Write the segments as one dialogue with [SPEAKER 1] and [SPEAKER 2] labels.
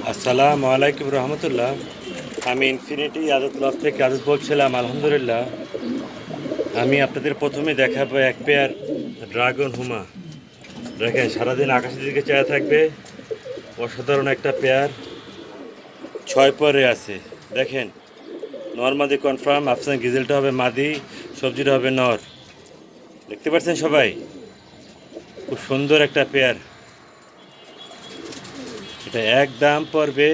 [SPEAKER 1] আসসালামু আলাইকুম রহমতুল্লাহ। আমি ইনফিনিটি আদত লব থেকে আদত বলছিলাম। আলহামদুলিল্লাহ, আমি আপনাদের প্রথমে দেখাবো এক পেয়ার ড্রাগন হুমা। দেখেন, সারাদিন আকাশের দিকে চেয়ে থাকবে, অসাধারণ একটা পেয়ার। 6 পরে আছে। দেখেন, নর মাদি কনফার্ম। আফসান গিজেলটা হবে মাদি, সবজিটা হবে নর। দেখতে পাচ্ছেন সবাই, খুব সুন্দর একটা পেয়ার। এটা এক দাম পড়বে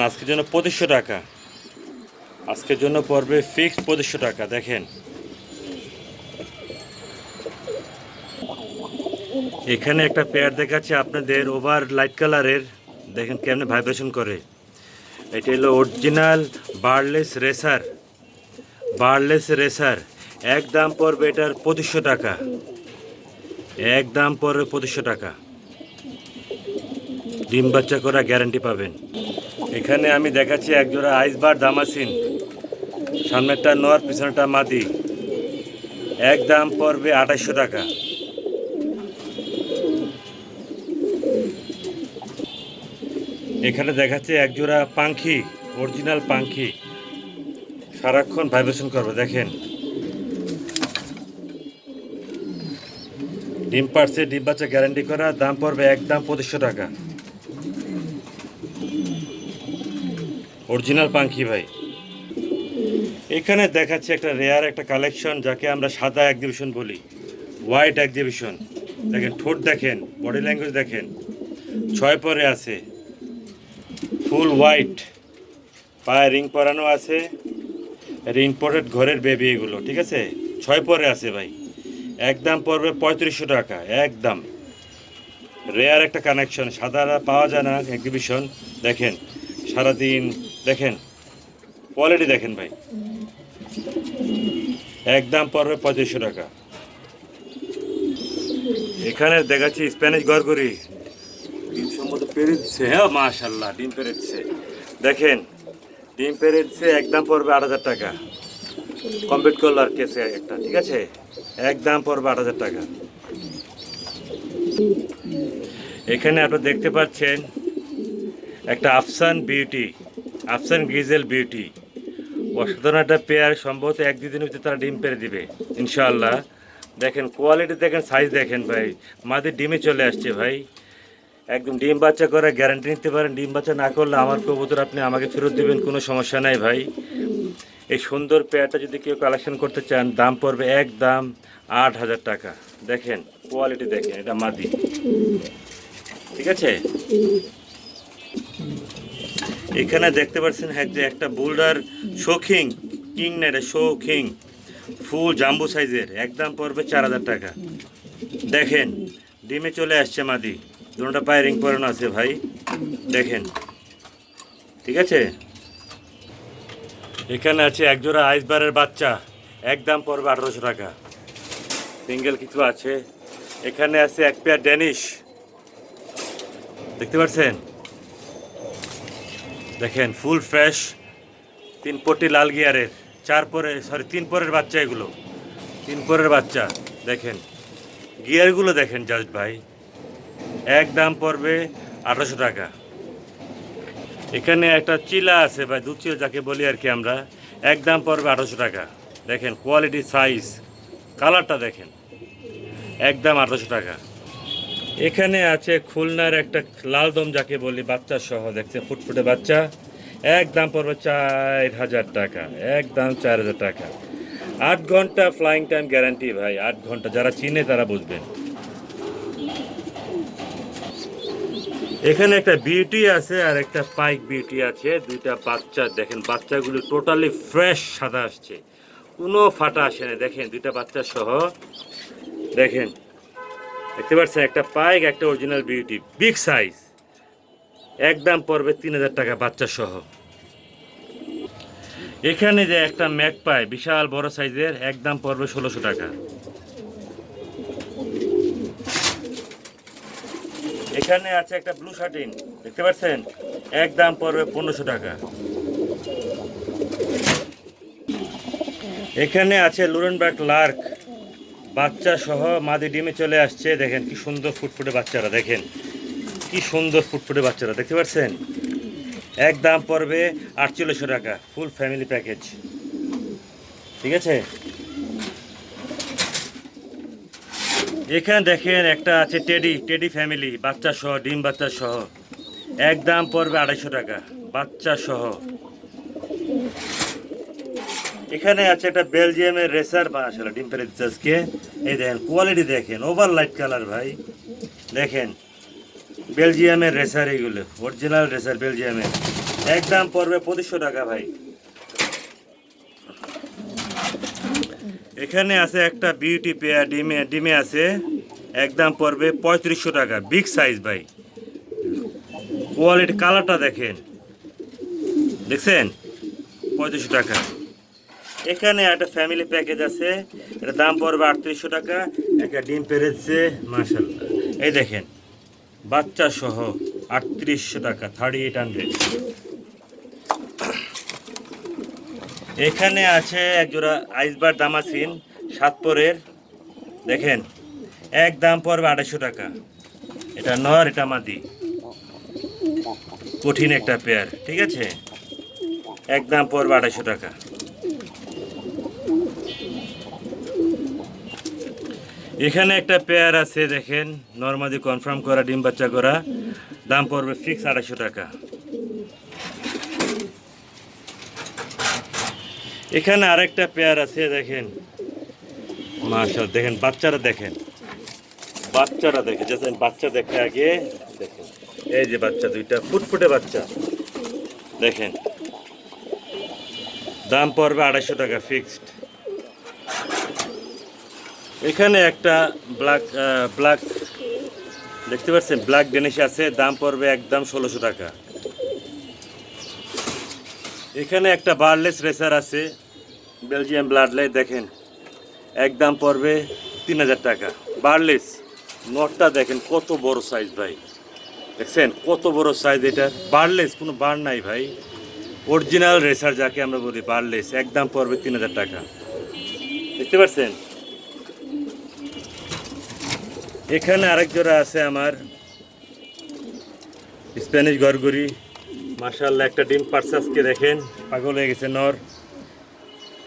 [SPEAKER 1] আজকের জন্য 2500 টাকা। আজকের জন্য পড়বে ফিক্সড 2500 টাকা। দেখেন, এখানে একটা পেয়ার দেখাচ্ছে আপনাদের, ওভার লাইট কালারের। দেখেন কেমনে ভাইব্রেশন করে। এটা হলো অরিজিনাল বার্লেস রেসার। এক দাম পড়বে এটার 2500 টাকা। এক দাম পড়বে 2500 টাকা। ডিম বাচ্চা করা গ্যারান্টি পাবেন। এখানে আমি দেখাচ্ছি একজোড়া আইসবার দামাসিন। সামনেরটা নর, পিছনেরটা মাদি। এক দাম পড়বে 2800 টাকা। এখানে দেখাচ্ছে একজোড়া পাখি, অরিজিনাল পাখি, সারাক্ষণ ভাইব্রেশন করবে। দেখেন, ডিম পারছে, ডিম বাচ্চা গ্যারান্টি করা। দাম পড়বে একদম 2500 টাকা। অরিজিনাল পাখি ভাই। এখানে দেখাচ্ছে একটা রেয়ার একটা কালেকশন, যাকে আমরা সাদা এক্সিবিশন বলি, হোয়াইট এক্সিবিশন। দেখেন ঠোঁট, দেখেন বডি ল্যাঙ্গুয়েজ, দেখেন 6 পরে আছে, ফুল হোয়াইট, পায়ে রিং পরানো আছে। ইম্পোর্টেড ঘরের বেবি এগুলো, ঠিক আছে। 6 পরে আছে ভাই। একদম পড়বে 3500 টাকা। একদম রেয়ার একটা কানেকশন, সাদারা পাওয়া যায় না এক্সিবিশন। দেখেন সারাদিন, দেখেন কোয়ালিটি, দেখেন ভাই। একদম পড়বে 3500 টাকা। এখানে দেখাচ্ছি স্প্যানিশ গরগরি, ডিম সম্মত পেরেছে। হ্যাঁ মাশাল্লাহ, ডিম পেরেছে। দেখেন ডিম পেরেছে। একদম পড়বে 8000 টাকা। কমপ্লিট করলো আর কেসে একটা, ঠিক আছে। একদম পড়বে 8000 টাকা। এখানে আপনারা দেখতে পাচ্ছেন একটা আফসান গ্রিজেল বিউটি। অসাধারণ একটা পেয়ার। সম্ভবত 1-2 দিনের ভিতরে তারা ডিম পেরে দিবে ইনশাআল্লাহ। দেখেন কোয়ালিটি, দেখেন সাইজ, দেখেন ভাই। মাদের ডিমে চলে আসছে ভাই। একদম ডিম বাচ্চা করে গ্যারান্টি নিতে পারেন। ডিম বাচ্চা না করলে আমার কবুতর আপনি আমাকে ফেরত দেবেন, কোনো সমস্যা নাই ভাই। এই সুন্দর পেয়ারটা যদি কেউ কালেকশন করতে চান, দাম পড়বে একদম 8000 টাকা। দেখেন কোয়ালিটি, দেখেন এটা মাদি, ঠিক আছে। এখানে দেখতে পাচ্ছেন হ্যাঁ যে একটা বোল্ডার শৌখিং কিং, না এটা শৌখিং, ফুল জাম্বু সাইজের। একদম পড়বে 4000 টাকা। দেখেন ডিমে চলে আসছে মাদি, দুটোটা পায়ে রিং পরানো আছে ভাই। দেখেন, ঠিক আছে। এখানে আছে একজোড়া আইসবারের বাচ্চা। একদম পড়বে 1800 টাকা। সিঙ্গেল কিছু আছে। এখানে আছে এক পেয়ার ড্যানিশ, দেখতে পাচ্ছেন। দেখেন ফুল ফ্রেশ, 3 পটি লাল গিয়ারের, 3 পরের বাচ্চা এগুলো, 3 পরের বাচ্চা। দেখেন গিয়ারগুলো, দেখেন জাস্ট ভাই। একদম পড়বে 1800 টাকা। এখানে একটা চিলা আছে ভাই, দুধ চিলা যাকে বলি আর কি আমরা। একদম পড়বে 1800 টাকা। দেখেন কোয়ালিটি, সাইজ, কালারটা দেখেন। একদম 1800 টাকা। এখানে আছে খুলনার একটা লালদম যাকে বলি, বাচ্চা সহ, দেখছেন ফুটফুটে বাচ্চা। একদম পড়বে 4000 টাকা। একদম 4000 টাকা। 8 ঘন্টা ফ্লাইং টাইম গ্যারান্টি ভাই, 8 ঘন্টা। যারা চিনে তারা বুঝবেন। এখানে একটা বিউটি আছে আর একটা পাইক বিউটি আছে, দুইটা বাচ্চা। দেখেন বাচ্চাগুলো টোটালি ফ্রেশ সাদা আসছে, কোনো ফাটা আসে না। দেখেন দুইটা বাচ্চা সহ, দেখেন দেখতে পাচ্ছেন, একটা পাইক, একটা অরিজিনাল বিউটি, বিগ সাইজ। একদম পড়বে 3000 টাকা বাচ্চা সহ। এখানে যে একটা ম্যাকপাই বিশাল বড় সাইজের, একদম পড়বে 1600 টাকা। এখানে আছে একটা ব্লু শার্টিন, দেখতে পাচ্ছেন, একদম পড়বে 1500 টাকা। এখানে আছে লুরেনবার্গ লার্ক, বাচ্চা সহ, মাদি ডিমে চলে আসছে। দেখেন কি সুন্দর ফুটফুটে বাচ্চারা, দেখেন কি সুন্দর ফুটফুটে বাচ্চারা দেখতে পাচ্ছেন। একদম পড়বে 4800 টাকা, ফুল ফ্যামিলি প্যাকেজ। ঠিক আছে, এখানে দেখেন একটা আছে টেডি ফ্যামিলি, বাচ্চা সহ, ডিম বাচ্চা সহ, একদম পড়বে 250 টাকা, বাচ্চা সহ। এখানে আছে একটা বেলজিয়ামের রেসার, আসলে ডিম পেরে দিচ্ছে আজকে। এই দেখেন কোয়ালিটি দেখেন, ওভার লাইট কালার ভাই, দেখেন বেলজিয়ামের রেসার, এইগুলো অরিজিনাল রেসার বেলজিয়ামের, একদম পড়বে 2500 টাকা ভাই। এখানে আছে একটা বিউটি পেয়ার, ডিমে আছে, একদম পড়বে 3500 টাকা, বিগ সাইজ ভাই। কোয়ালিটি কালারটা দেখেন, দেখছেন, 3500 টাকা। এখানে একটা ফ্যামিলি প্যাকেজ আছে, এটা দাম পড়বে 3800 টাকা, একটা ডিম পেরেছে মাশাআল্লাহ। এই দেখেন বাচ্চা সহ 3800 টাকা, 3800। এখানে আছে একজোড়া আইসবার দামাসিন 7 পরের, দেখেন একদম পড়বে 250 টাকা। এটা নর, এটা মাদি, কঠিন একটা পেয়ার। ঠিক আছে, একদম পড়বে 250 টাকা। এখানে একটা পেয়ার আছে দেখেন, নরমাদি কনফার্ম করা, ডিম বাচ্চা করা, দাম পড়বে ফিক্স 250 টাকা। এখানে আরেকটা পেয়ার আছে দেখেন, মাশাআল্লাহ, দেখেন বাচ্চারা দেখেন, দেখেন বাচ্চা দেখে আগে দেখেন, এই যে বাচ্চা দুইটা ফুটফুটে বাচ্চা দেখেন, দাম পড়বে 250 টাকা ফিক্সড। এখানে একটা ব্ল্যাক দেখতে পাচ্ছেন, ব্ল্যাক ডেনিশ আছে, দাম পড়বে একদম 1600 টাকা। এখানে একটা বার্লেস রেসার আছে, বেলজিয়াম ব্লাড লাইন, দেখেন একদম পড়বে 3000 টাকা। বার্লেস নটটা দেখেন কত বড় সাইজ ভাই, দেখছেন কত বড় সাইজ। এটা বার্লেস, কোনো বার নাই ভাই, অরিজিনাল রেসার যাকে আমরা বলি বার্লেস, একদম পড়বে 3000 টাকা। দেখতে পাচ্ছেন। এখানে আরেক জোড়া আছে আমার স্প্যানিশ গরগরি, মাশাআল্লাহ, একটা ডিম পার্সাসকে দেখেন, পাগল হয়ে গেছে নর,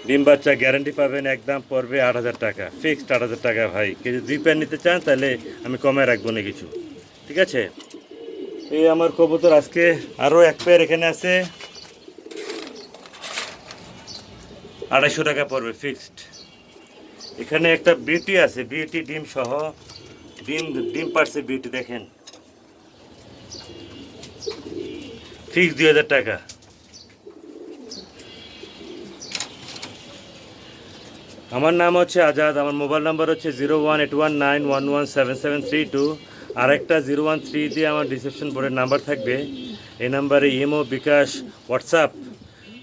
[SPEAKER 1] ডিম বাচ্চা গ্যারান্টি পাবেন, একদম পড়বে 8000 টাকা ফিক্সড, 8000 টাকা ভাই। কেউ যদি 2 পেয়ার নিতে চান তাহলে আমি কমে রাখবো না কিছু। ঠিক আছে, এই আমার কবুতর আজকে আরও 1 পেয়ার এখানে আছে, 250 টাকা পড়বে ফিক্সড। এখানে একটা বিউটি আছে, বিউটি ডিম সহ, ডিম পারছে বিউটি, দেখেন ফিক্স 2000 টাকা। আমার নাম হচ্ছে আজাদ, আমার মোবাইল নাম্বার হচ্ছে 01819117732, আরেকটা 013 দিয়ে আমার রিসেপশন বোর্ডের নাম্বার থাকবে। এই নাম্বারে ইমো, বিকাশ, হোয়াটসঅ্যাপ,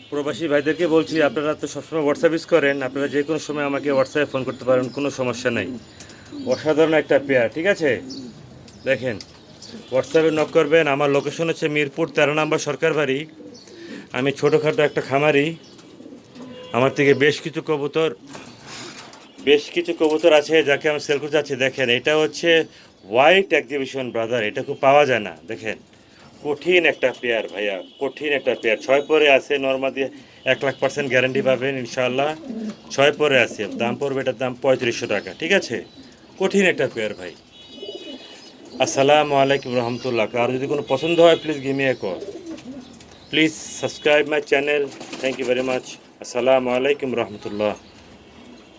[SPEAKER 1] প্রবাসী ভাইদেরকে বলছি, আপনারা তো সবসময় হোয়াটসঅ্যাপ ইউজ করেন, আপনারা যে কোনো সময় আমাকে হোয়াটসঅ্যাপে ফোন করতে পারেন, কোনো সমস্যা নেই। অসাধারণ একটা পেয়ার। ঠিক আছে, দেখেন হোয়াটসঅ্যাপে নক করবেন। আমার লোকেশন হচ্ছে মিরপুর 13 নম্বর সরকার বাড়ি। আমি ছোটোখাটো একটা খামারি, আমার থেকে বেশ কিছু কবুতর আছে যাকে আমি সেল করতে যাচ্ছি। দেখেন এটা হচ্ছে হোয়াইট এক্সিবিশন ব্রাদার, এটা খুব পাওয়া যায় না। দেখেন কঠিন একটা পেয়ার ভাইয়া, কঠিন একটা পেয়ার, 6 পরে আছে, নর্মাদি 1,00,000% গ্যারান্টি পাবেন ইনশাআল্লাহ। 6 পরে আছে, দাম পড়বে, এটার দাম 3500 টাকা। ঠিক আছে, কঠিন একটা পেয়ার ভাই। আসসালামু আলাইকুম রহমতুল্লাহ। আর যদি কোনো পছন্দ হয় please give me a call, please subscribe my channel. Thank you very much. আসসালামু আলাইকুম রহমতুল্লাহ।